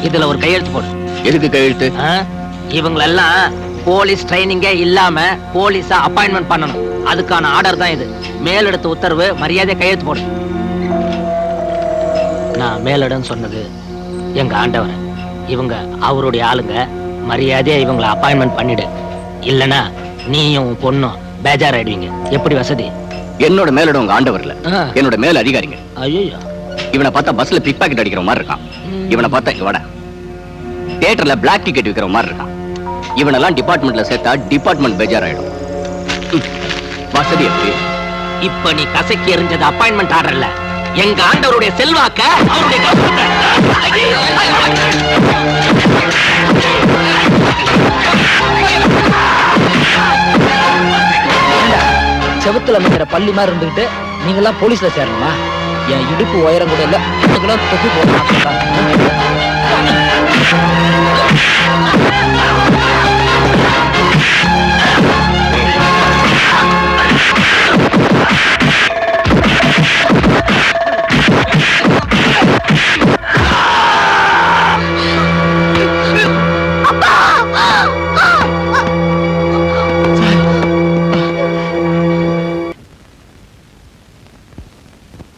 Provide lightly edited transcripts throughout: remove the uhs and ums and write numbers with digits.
இதுல ஒரு கையெழுத்து போடு. எதுக்கு கையெழுத்து? இவங்களெல்லாம் போலீஸ் ட்ரைனிங்கே இல்லாம போலீஸா அப்பாயின்மெண்ட் பண்ணணும். அதுக்கான ஆர்டர் தான் இது. மேலெடுத்த உத்தரவு. மரியாதை கையெழுத்து போடு. நான் மேலிடன்னு சொன்னது எங்க ஆண்டவர். இவங்க அவருடைய ஆளுங்க. மரியாதையா இவங்களை அப்பாயின்மெண்ட் பண்ணிடு. இல்லனா நீயும் பொண்ணும் பேஜாராயிடுவீங்க. எப்படி வசதி? என்னோட மேலிடம் உங்க ஆண்டவர் இல்ல, என்னோட மேல அதிகாரிங்க. ஐயோ, இவனை பார்த்தா பஸ்ல பிக் பாக்கெட் அடிக்கிற மாதிரி இருக்கான். இவனை பார்த்தா இங்க வாடா தியேட்டர்ல பிளாக் டிக்கெட் விக்கிற மாதிரி இருக்கான். இவனெல்லாம் டிபார்ட்மெண்ட்ல சேர்த்தா டிபார்ட்மெண்ட் பேஜாராயிடும். வசதி எப்படி? இப்ப நீ கசக்கி எறிஞ்சது அப்பாயின்மெண்ட் ஆர்டர் இல்ல, எங்க ஆண்டவருடைய செல்வாக்க அவருடைய செவத்துல அமைக்கிற பள்ளி மாதிரி இருந்துகிட்டு நீங்க எல்லாம் போலீஸ்ல சேரணுமா? என் இடுப்பு உயரம் கூட இல்ல, இதுக்கெல்லாம் தொப்பி போடணும்.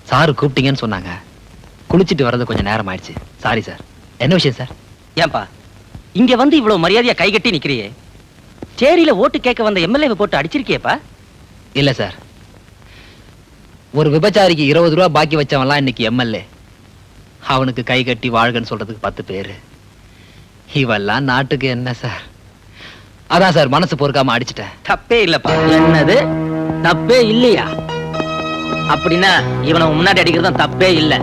சார் கூப்பிட்டீங்கன்னு சொன்னாங்க. குளிச்சிட்டு வர்றது கொஞ்சம் நேரம் ஆயிடுச்சு. Sorry sir. என்ன விஷயம் சார்? ஏன்பா இங்க வந்து இவ்வளவு மரியாதையா கை கட்டி நிக்கிறியே? சேரியில ஓட்டு கேட்க வந்த எம்எல்ஏ போட்டு அடிச்சிருக்கியப்பா? இல்ல சார், ஒரு விபச்சாரிக்கு 20 ரூபா பாக்கி வச்சவன்லாம் இன்னைக்கு எம்எல்ஏ. அவனுக்கு கை கட்டி வாழ்கன்னு சொல்றதுக்கு 10 பேரு. இவெல்லாம் நாட்டுக்கு என்ன சார்? அதான் சார் மனசு பொறுக்காம அடிச்சிட்டேன். தப்பே இல்லப்பா. என்னது தப்பே இல்லையா? அப்படின்னா இவனை முன்னாடி அடிக்கிறதும் தப்பே இல்ல.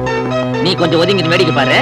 நீ கொஞ்சம் ஒதுங்கிட்டு வேடிக்கை பாரு.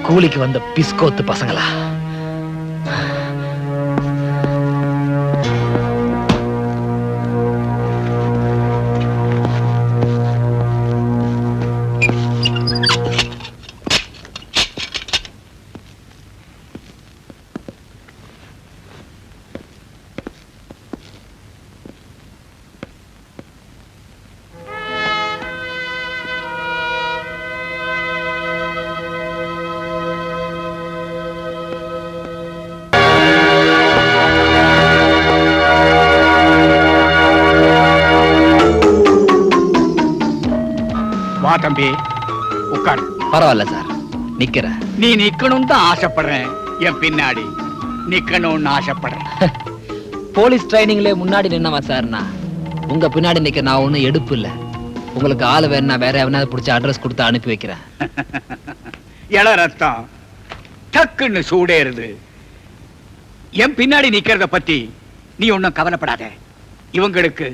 கூலிக்கு வந்த பிஸ்கோத்து பசங்களா? தம்பி உட்கார். பரவாயில்ல சார், நிக்கிறேன். நீ நிக்கணும் தான் ஆசைப்படுறேன். என் பின்னாடி நிக்கணும்னு ஆசைப்படுறேன். போலீஸ் ட்ரைனிங்ல முன்னாடி நின்னவன் சார்னா உங்க பின்னாடி நிக்க நான் ஒண்ணும் எடுப்பு இல்ல. உங்களுக்கு ஆளு வேணா வேற எவனாவது பிடிச்ச அட்ரஸ் கொடுத்து அனுப்பி வைக்கிறேன். இள ரத்தம் டக்குன்னு சூடேறுது. என் பின்னாடி நிக்கிறத பத்தி நீ ஒன்னும் கவலைப்படாத. இவங்களுக்கு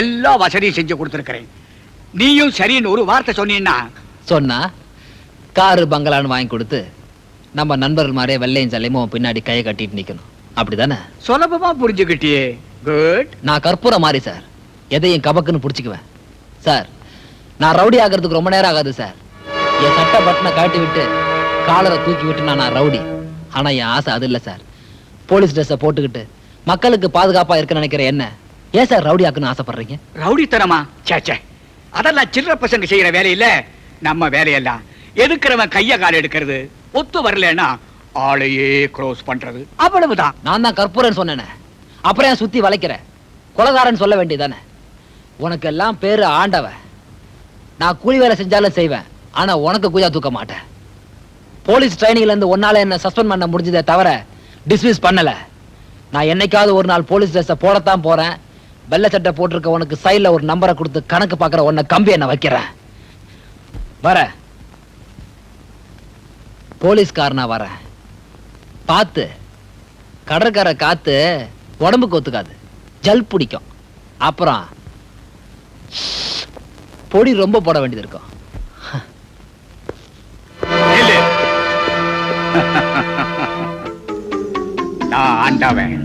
எல்லா வசதியும் செஞ்சு கொடுத்துருக்கிறேன். நீயும் சரின்னு ஒரு வார்த்தை சொன்னீன்னா சொன்னா காரு பங்களான்னு வாங்கி கொடுத்து நம்ம நண்பர்கள் மாதிரியே வெள்ளையும் சல்லையும் பின்னாடி கையை கட்டிட்டு நிக்கணும். அப்படிதானே? சுலபமா புரிஞ்சுக்கிட்டியே. குட். நான் கற்பூரம் மாதிரி சார், எதையும் கபக்குன்னு புடிச்சுக்குவேன் சார். நான் ரவுடி ஆகிறதுக்கு ரொம்ப நேரம் ஆகாது சார். என் சட்டை பட்டனை காட்டி விட்டு காலரை தூக்கி விட்டு நான் ரவுடி. ஆனா என் ஆசை அது இல்ல சார். போலீஸ் ட்ரெஸ்ஸை போட்டுக்கிட்டு மக்களுக்கு பாதுகாப்பா இருக்க நினைக்கிற என்ன ஏன் சார் ரவுடி ஆக்குன்னு ஆசைப்படுறீங்க? ரவுடித்தனமா? சே, அதெல்லாம் சில்லற பசங்க செய்யற வேலையில. நம்ம வேலையெல்லாம் எதுக்குறவன் கைய கால எடுக்கிறது, ஒத்து வரலன்னா ஆளையே க்ளோஸ் பண்றது, அவ்வளவுதான். நான் தான் கற்பூரன் சொன்னேனே, அப்புறம் ஏன் சுத்தி வளைக்கிற? கொலகாரன் சொல்ல வேண்டியதானே? உனக்கு எல்லாம் பேரு ஆண்டவ. நான் கூலி வேலை செஞ்சாலும் செய்வேன், ஆனா உனக்கு கூஜா தூக்க மாட்டேன். போலீஸ் ட்ரைனிங்ல இருந்து ஒன்னால என்ன சஸ்பெண்ட் பண்ண முடிஞ்சதே தவிர டிஸ்மிஸ் பண்ணல. நான் என்னைக்காவது ஒரு நாள் போலீஸ் ட்ரெஸ் போடத்தான் போறேன். வெள்ளை சட்டை போட்டிருக்க உனக்கு சைட்ல ஒரு நம்பரை கொடுத்து கணக்கு பாக்குற உன்னை கம்பி என்ன வைக்கிறேன். வர போலீஸ்காரனா வர பார்த்து. கடற்கரை காத்து உடம்புக்கு ஒத்துக்காது, ஜல் பிடிக்கும். அப்புறம் பொடி ரொம்ப போட வேண்டியது இருக்கும். இல்ல. நான் ஆண்டவன்.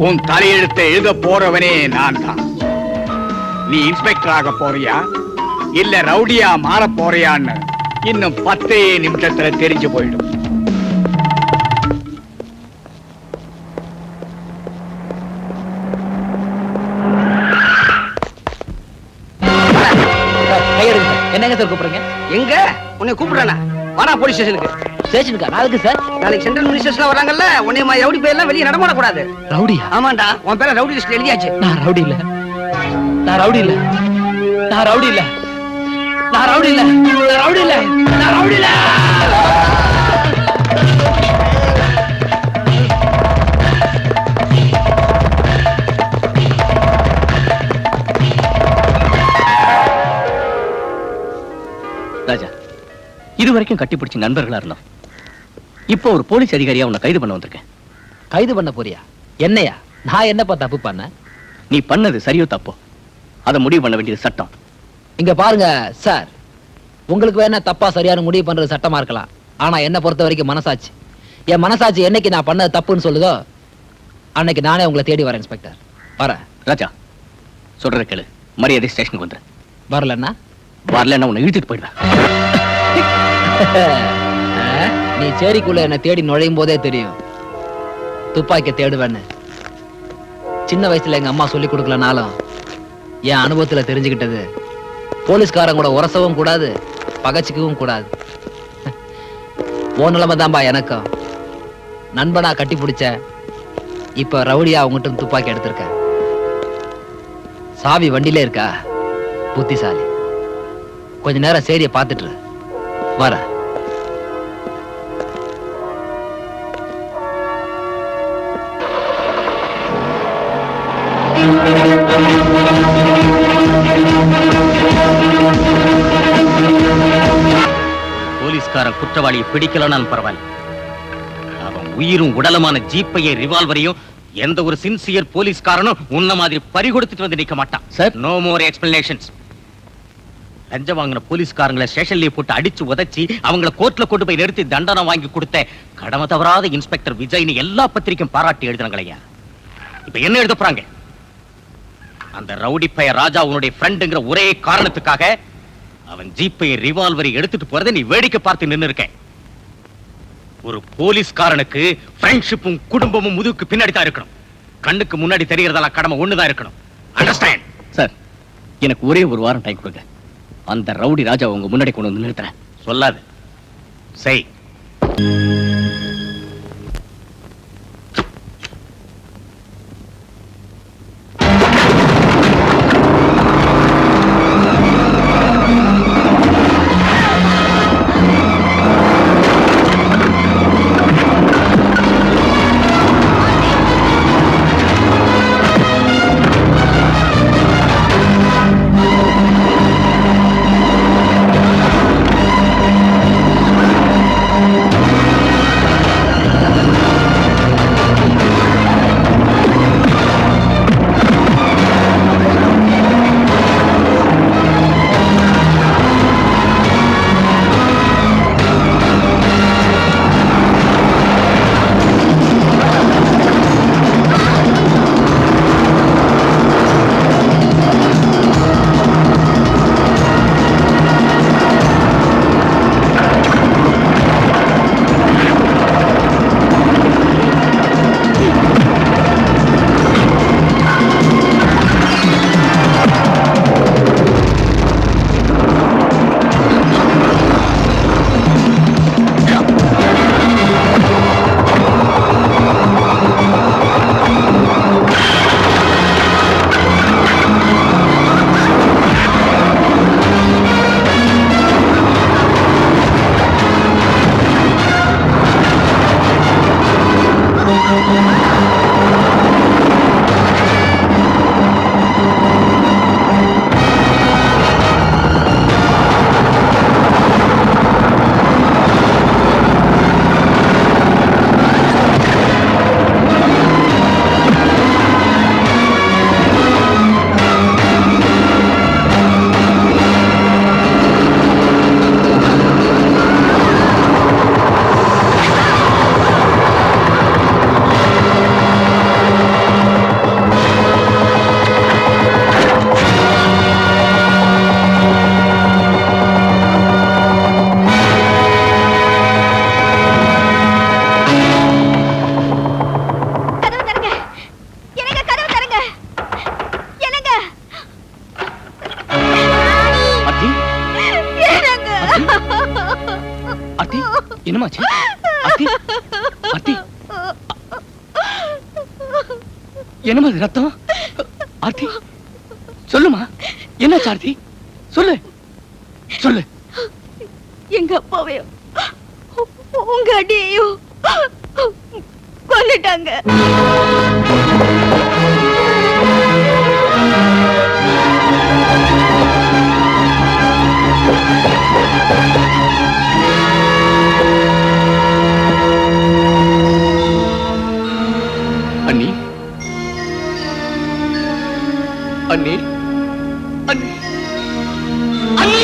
உன் தலையெழுத்தை எழுத போறவனே நான் தான். நீ இன்ஸ்பெக்டர் ஆக போறியா இல்ல ரவுடியா மாற போறியான்னு இன்னும் 10 நிமிஷத்துல தெரிஞ்சு போயிடும். என்னங்க சார் கூப்பிடுறீங்க? எங்க உன்னை கூப்பிடுறானா? வாடா போலீஸ் ஸ்டேஷனுக்கு. ஸ்டேஷனுக்கா? நாளைக்கு சார். நாளைக்கு சென்ட்ரல் மினிஸ்டர்ஸ்லாம் வராங்கல்ல, உன்னை ரவுடி பேர்லாம் வெளியே நடமாட கூடாது. ரவுடியா? ஆமாண்டா, உன் பேரை ரவுடி லிஸ்ட்ல எழுதியாச்சு. நான் ரவுடி இல்ல, நான் ரவுடி இல்ல, நான் ரவுடி இல்ல, நான் ரவுடி இல்ல, நான் ரவுடி இல்ல, நான் ரவுடி இல்ல. ராஜா, இது வரைக்கும் கட்டி பிடிச்ச நண்பர்களா இருந்தோம். இப்போ ஒரு போலீஸ் அதிகாரியா உன்னை கைது பண்ண வந்திருக்கேன். கைது பண்ண போறியா? என்னையா? நான் என்னப்பா தப்பு பண்ண? நீ பண்ணது சரியோ தப்போ அதை முடிவு பண்ண வேண்டியது சட்டம். இங்க பாருங்க சார், உங்களுக்கு வேணா தப்பா சரியான முடிவு பண்றது சட்டமா இருக்கலாம். ஆனா என்ன பொறுத்த வரைக்கும் மனசாட்சி, என் மனசாட்சி என்னைக்கு நான் பண்ணது தப்புன்னு சொல்லுதோ அன்னைக்கு நானே உங்களை தேடி வரேன் இன்ஸ்பெக்டர். வரேன். ராஜா, சொல்ற கேளு. மரியாதை ஸ்டேஷனுக்கு வந்துரு. வரலன்னா? வரலன்னா உன்னை இழுத்துட்டு போயிடுவேன். நீ சேரிக்குள்ள என்ன தேடி நுழையும் போதே தெரியும் துப்பாக்கிய தேடுவேன்னு. சின்ன வயசுல எங்க அம்மா சொல்லி கொடுக்கலனாலும் என் அனுபவத்துல தெரிஞ்சுக்கிட்டது, போலீஸ்காரன் கூட உரசவும் கூடாது, பகச்சிக்கவும் கூடாது. ஓ நிலைமை தான்பா எனக்கும். நண்பனா கட்டி பிடிச்ச, இப்ப ரவுடியா அவங்ககிட்ட துப்பாக்கி எடுத்திருக்க. சாவி வண்டியிலே இருக்கா? புத்திசாலி. கொஞ்ச நேரம் சேரிய பார்த்துட்டு வர. போலீஸ்காரன் குற்றவாளியை பிடிக்கலனாலும் பரவாயில்ல, அவன் உயிரும் உடலுமான ஜீப்பையை ரிவால்வரையும் எந்த ஒரு சின்சியர் போலீஸ்காரனும் உன்ன மாதிரி பறிகொடுத்துட்டு வந்து நிக்க மாட்டான். Sir, no more explanations. லஞ்சம் வாங்கின போலீஸ்காரங்களை ஸ்டேஷன்லயே போட்டு அடிச்சு உதைச்சி அவங்கள கோர்ட்ல கொண்டு போய் நிறுத்தி தண்டனை வாங்கி கொடுத்த கடமை தவறாத இன்ஸ்பெக்டர் விஜய்னு எல்லா பத்திரிக்கையும் பாராட்டி எழுதுறாங்களையா. இப்ப என்ன எழுத போறாங்க? அந்த ரவுடி பைய ராஜா உன்னுடைய ஃப்ரெண்டுங்கிற ஒரே காரணத்துக்காக அவன் ஜீப்பை ரிவால்வரை எடுத்துட்டு போறதை நீ வேடிக்கை பார்த்து நின்னு இருக்க. ஒரு போலீஸ்காரனுக்கு ஃப்ரெண்ட்ஷிப்பும் குடும்பமும் முதுகுக்கு பின்னாடி தான் இருக்கணும். கண்ணுக்கு முன்னாடி தெரியறதெல்லாம் கடமை ஒண்ணுதான் இருக்கணும். அண்டர்ஸ்டாண்ட்? சார், எனக்கு ஒரே ஒரு வாரம் டைம் கொடுங்க. அந்த ரவுடி ராஜா உங்க முன்னாடி கொண்டு வந்து நிறுத்துறேன். சொல்லாது. செய். ஆர்த்தி ஆர்த்தி என்னமா இது ரத்தம்? ஆர்த்தி சொல்லுமா, என்ன ஆர்த்தி? சொல்லு சொல்லு. எங்க அப்பாவையும் உங்க அடியையும் கொன்னுட்டாங்க. அண்ணி அண்ணி அண்ணி அண்ணி